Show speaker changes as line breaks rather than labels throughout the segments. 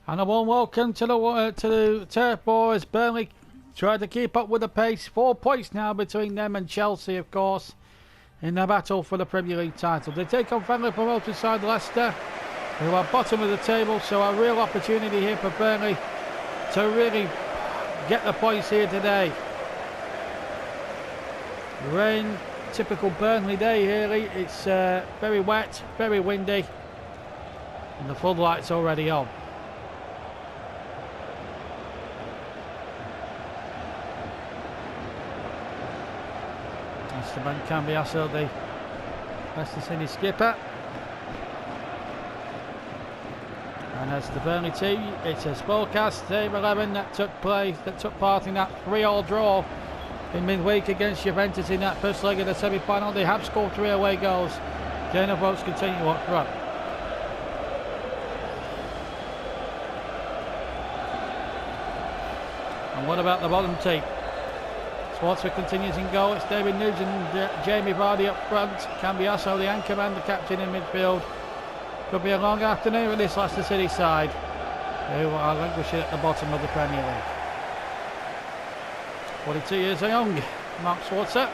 And a warm welcome to the Turf Boys. Burnley tried to keep up with the pace. 4 points now between them and Chelsea, of course, in their battle for the Premier League title. They take on friendly promoted side Leicester, who are bottom of the table, so a real opportunity here for Burnley to really get the points here today. Rain, typical Burnley day really. It's very wet, very windy, and the floodlights already on. Mr. Man Cambiasso, the Leicester City skipper. And as the Burnley team, it's a Spellcast Team 11 that took part in that 3-3 draw in midweek against Juventus in that first leg of the semi-final. They have scored 3 away goals. Dana votes continue up front. And what about the bottom team? Swartzford continues in goal. It's David Nugent and Jamie Vardy up front. Cambiasso, the anchorman, the captain in midfield. Could be a long afternoon with this Leicester City side, who are languishing at the bottom of the Premier League. 42 years young, Mark Schwarzer.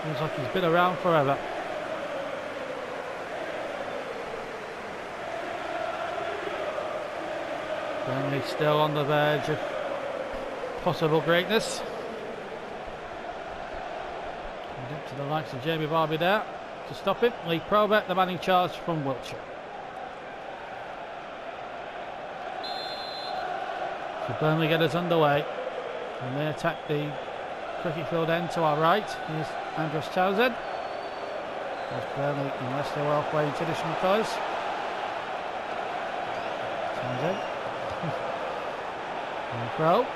Seems like he's been around forever. Burnley still on the verge of possible greatness. And up to the likes of Jamie Vardy there to stop him. Lee Probert, the man in charge from Wiltshire. So Burnley get us underway, and they attack the cricket field end to our right. Here's Andros Townsend. There's Burnley and Leicester well playing traditional colours. Townsend. And Crow.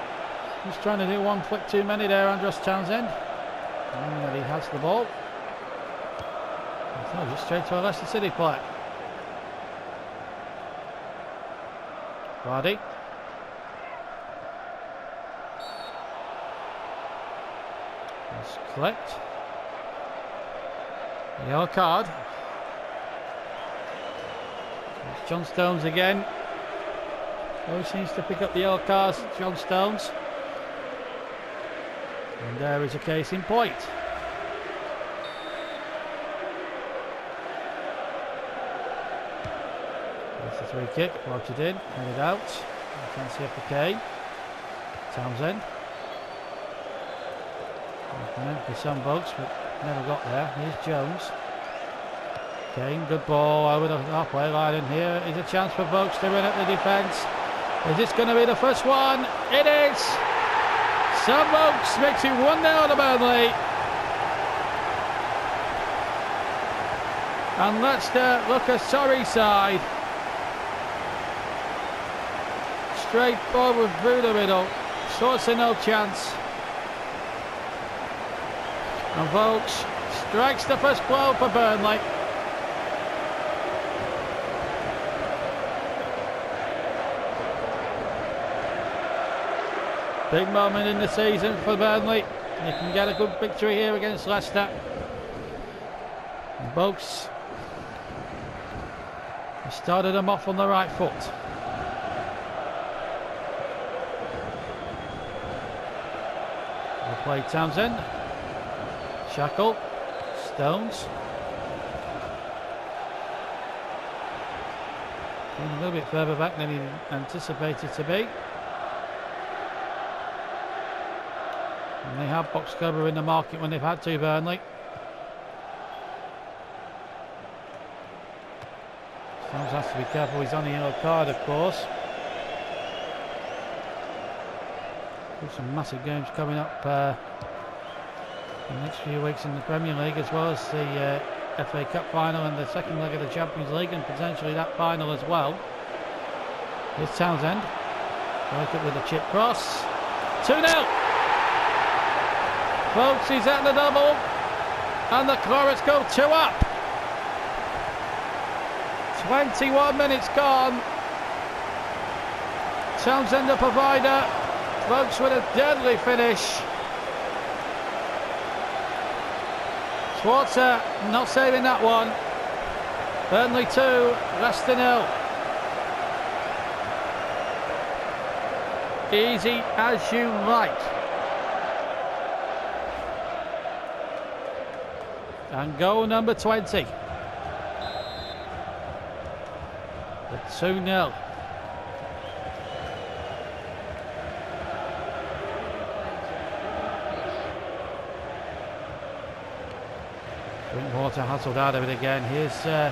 He's trying to do one flick too many there, Andros Townsend. And that he has the ball. So just straight to a Leicester City play. Vardy. Let's collect. The yellow card. It's John Stones again. Always seems to pick up the yellow cards, John Stones. And there is a case in point. There's the free kick, floated in, headed out. You can see up the Kane. Townsend. Meant for some boats, but never got there. Here's Jones. Kane, good ball over the halfway line, and here is a chance for Vokes to run at the defence. Is this going to be the first one? It is! Sam Vokes makes it 1-0 to Burnley. And Leicester look a sorry side. Straight forward through the middle. Sorts of no chance. And Vokes strikes the first blow for Burnley. Big moment in the season for Burnley. They can get a good victory here against Leicester. And Vokes started them off on the right foot. We'll play Townsend. Shackle, Stones. Going a little bit further back than he anticipated to be. And they have box cover in the market when they've had to, Burnley. Stones has to be careful, he's on a yellow card, of course. There's some massive games coming up in the next few weeks in the Premier League, as well as the FA Cup final and the second leg of the Champions League, and potentially that final as well. Here's Townsend. Break it with a chip cross. 2-0! Folks, he's at the double, and the Clarets go 2 up. 21 minutes gone. Townsend the provider. Folks with a deadly finish. Schwarzer not saving that one. Burnley 2, Leicester 0. easy as you like. And goal number 20. The 2-0. Drinkwater hustled out of it again. Here's the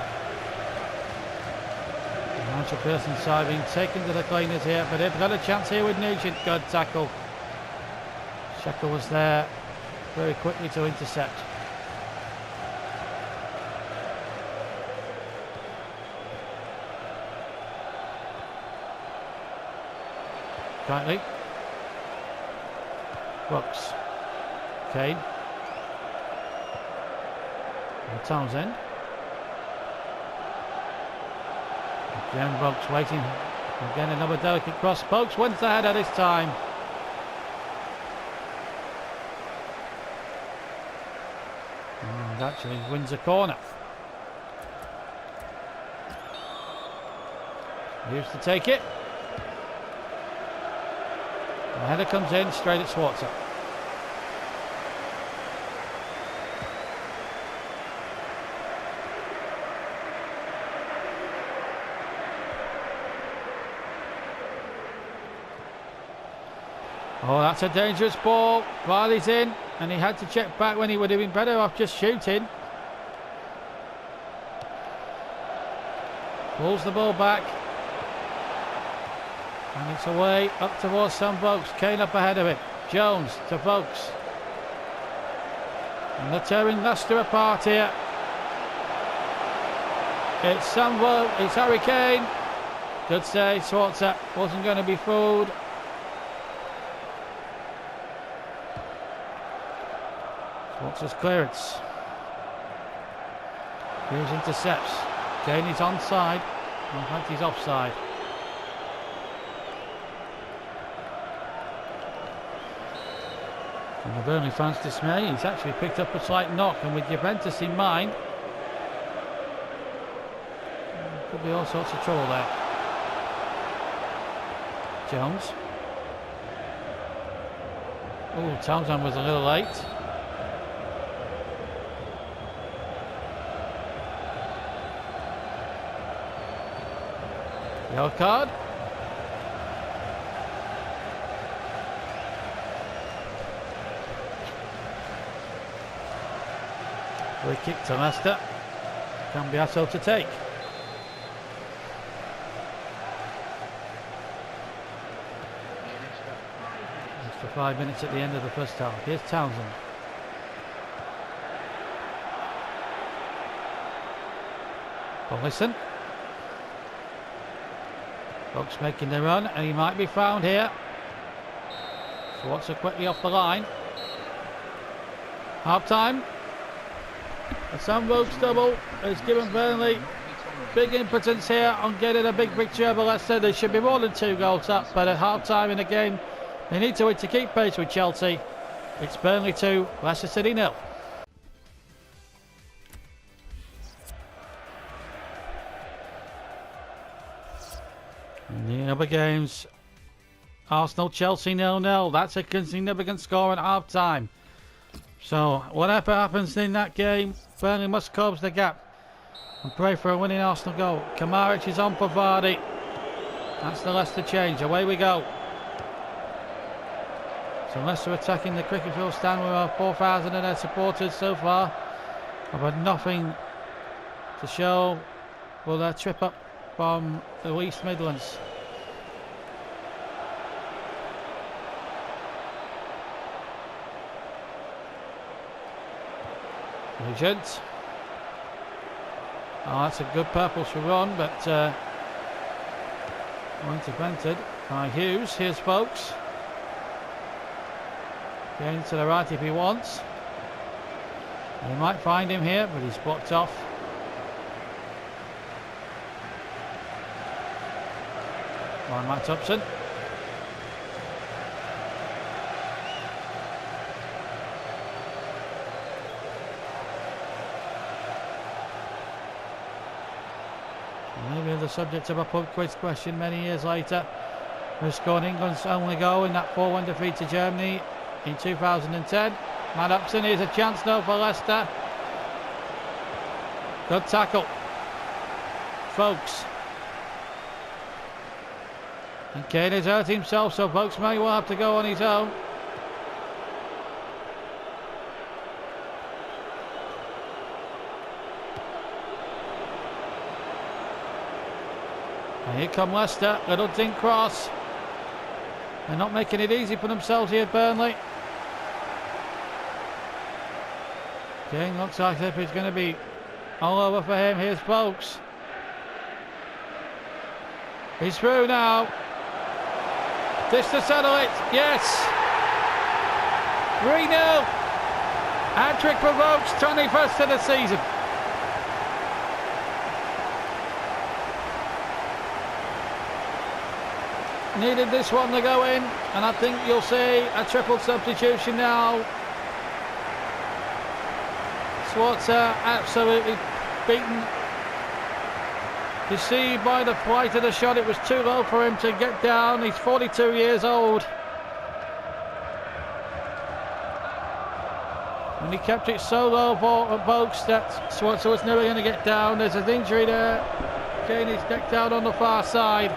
Nigel Pearson side being taken to the cleaners here, but they've got a chance here with Nugent. Good tackle. Sheckle was there very quickly to intercept. Tightly. Brooks. Kane. And Townsend. Again Brooks waiting. Again another delicate cross. Brooks wins the header this time. And actually wins a corner. Hughes to take it. The header comes in straight at Schwarzer. Oh, that's a dangerous ball. Riley's in, and he had to check back when he would have been better off just shooting. Pulls the ball back. And it's away up towards Sam Vokes. Kane up ahead of it. Jones to Vokes. And they're tearing Leicester apart here. It's Sam Vokes. It's Harry Kane. Good save. Schwarzer wasn't going to be fooled. Schwarzer's clearance. Hughes intercepts. Kane is onside. In fact, he's offside. And the Burnley fans' dismay, he's actually picked up a slight knock, and with Juventus in mind, could be all sorts of trouble there. Jones. Oh, Townsend was a little late. Yellow card. Free kick to Leicester. Cambiasso to take. Just for 5 minutes at the end of the first half. Here's Townsend. Listen. Folks making the run, and he might be found here. Schwarzer quickly off the line. Half time. A Sam Vokes double has given Burnley big impotence here on getting a big victory over Leicester. They should be more than 2 goals up, but at half time in the game, they need to win to keep pace with Chelsea. It's Burnley 2, Leicester City 0. In the other games, Arsenal-Chelsea 0-0. That's a significant score at half time. So whatever happens in that game, Burnley must close the gap and pray for a winning Arsenal goal. Kamaric is on for Vardy. That's the Leicester change. Away we go. So Leicester attacking the Cricketfield stand with our 4,000 of their supporters so far. I've had nothing to show for their trip up from the East Midlands. Nugent. Oh, that's a good purple to run, but intervented by Hughes. Here's Vokes. Getting to the right if he wants. He might find him here, but he's blocked off. By Matt Upson. Maybe the subject of a pub quiz question many years later. who scored England's only goal in that 4-1 defeat to Germany in 2010. Matt Upson, here's a chance now for Leicester. Good tackle. Folks. And Kane has hurt himself, so Folks may well have to go on his own. And here come Leicester, little dink cross. They're not making it easy for themselves here at Burnley. Kane looks like if it's going to be all over for him. Here's Folks. He's through now. This to settle it. Yes. 3-0. Hat-trick for Folks, 21st of the season. Needed this one to go in, and I think you'll see a triple substitution now. Swartzer absolutely beaten. Deceived by the flight of the shot. It was too low for him to get down. He's 42 years old. And he kept it so low for Folks that Swartzer was never going to get down. There's an injury there. Kane is decked out on the far side.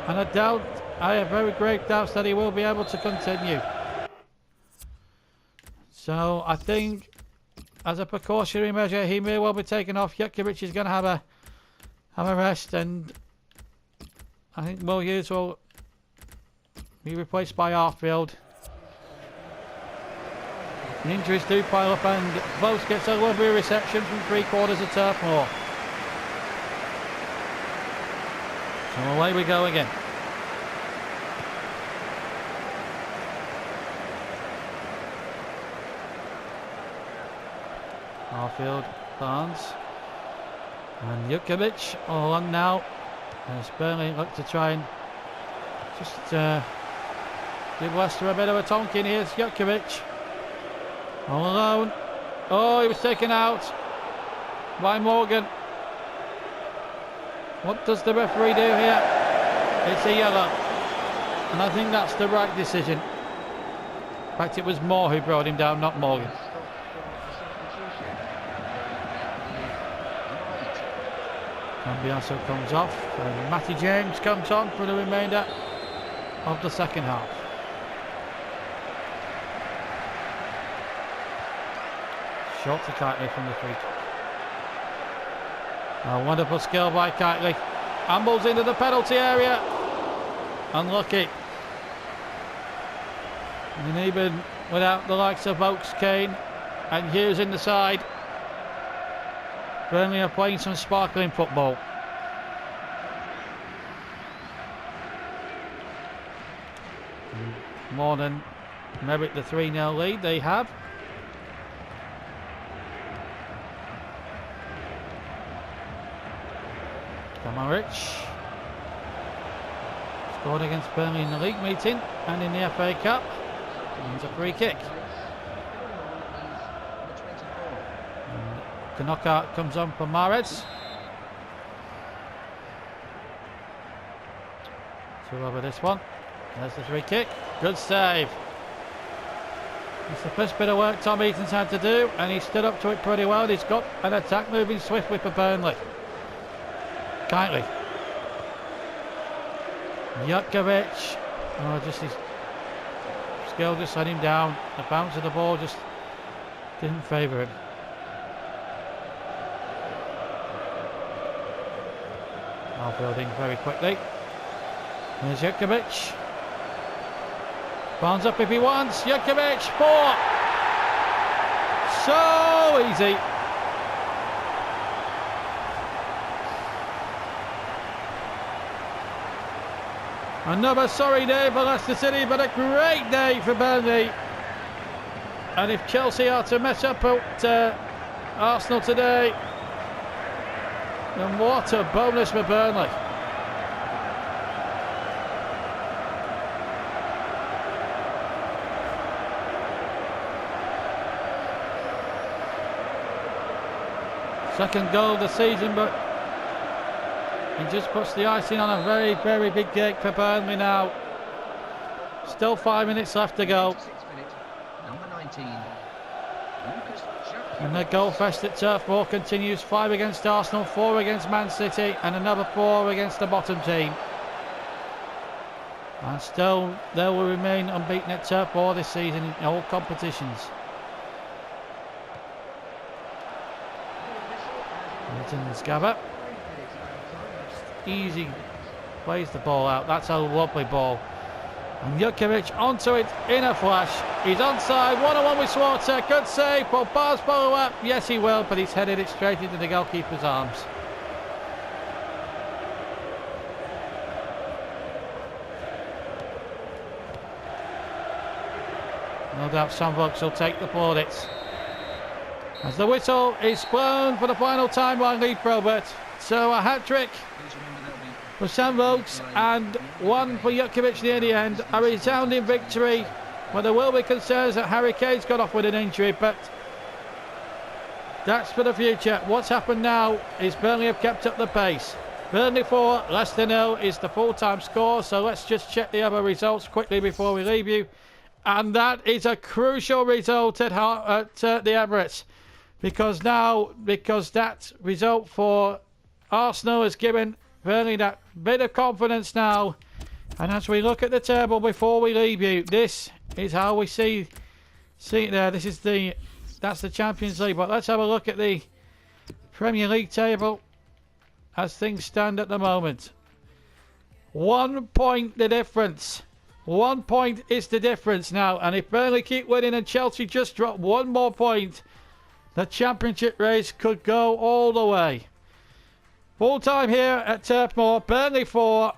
And I have very great doubts that he will be able to continue. So I think as a precautionary measure he may well be taken off. Jutkiewicz is going to have a rest, and I think Will Hughes will be replaced by Arfield. The injuries do pile up, and Vos gets a lovely reception from 3/4 of Turf Moor. So away we go again. Arfield, Barnes, and Jutkiewicz all on now. As Burnley look to try and just give Leicester a bit of a tonking. Here's Jutkiewicz all alone. Oh, he was taken out by Morgan. What does the referee do here? It's a yellow, and I think that's the right decision. In fact, it was Moore who brought him down, not Morgan. Cambiaso comes off, and Matty James comes on for the remainder of the second half. Short to Kiteley from the free kick. A wonderful skill by Kiteley. Ambles into the penalty area. Unlucky. And even without the likes of Oakes, Kane and Hughes in the side, Burnley are playing some sparkling football. More than merit the 3-0 lead they have. Kamarich scored against Burnley in the league meeting and in the FA Cup. It's a free kick. The knockout comes on for Mahrez. Two over this one. There's the free kick. Good save. It's the first bit of work Tom Eaton's had to do, and he stood up to it pretty well. He's got an attack moving swiftly for Burnley. Kiteley. Jutkiewicz. Oh, just his skill just let him down. The bounce of the ball just didn't favour him. Building very quickly. There's Jutkiewicz. Barnes up if he wants. Jutkiewicz, 4. So easy. Another sorry day for Leicester City, but a great day for Burnley. And if Chelsea are to mess up at Arsenal today, and what a bonus for Burnley. Second goal of the season, but He just puts the icing on a very, very big cake for Burnley now. Still 5 minutes left to go. And the goal fest at Turf Moor continues. 5 against Arsenal, 4 against Man City, and another 4 against the bottom team. And still, they will remain unbeaten at Turf Moor this season in all competitions. Scabber. Easy. Plays the ball out. That's a lovely ball. And Jukovic onto it in a flash. He's onside. 1-on-1 with Swarter. Good save. Will Bars follow up? Yes, he will, but he's headed it straight into the goalkeeper's arms. No doubt some folks will take the plaudits. As the whistle is blown for the final time by Lee Probert. So a hat-trick for Sam Vokes and 1 for Jukovic near the end. A resounding victory. Well, there will be concerns that Harry Kane's got off with an injury, but that's for the future. What's happened now is Burnley have kept up the pace. Burnley 4, Leicester 0 is the full-time score. So let's just check the other results quickly before we leave you. And that is a crucial result at the Emirates. Because that result for Arsenal has given Burnley that bit of confidence now. And as we look at the table before we leave you, this is how we see it there. That's the Champions League. But let's have a look at the Premier League table as things stand at the moment. 1 point the difference. 1 point is the difference now. And if Burnley keep winning and Chelsea just drop 1 more point, the championship race could go all the way. Full time here at Turf Moor. Burnley 4,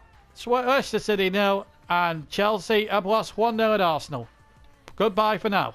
Leicester City 0, and Chelsea have lost 1-0 at Arsenal. Goodbye for now.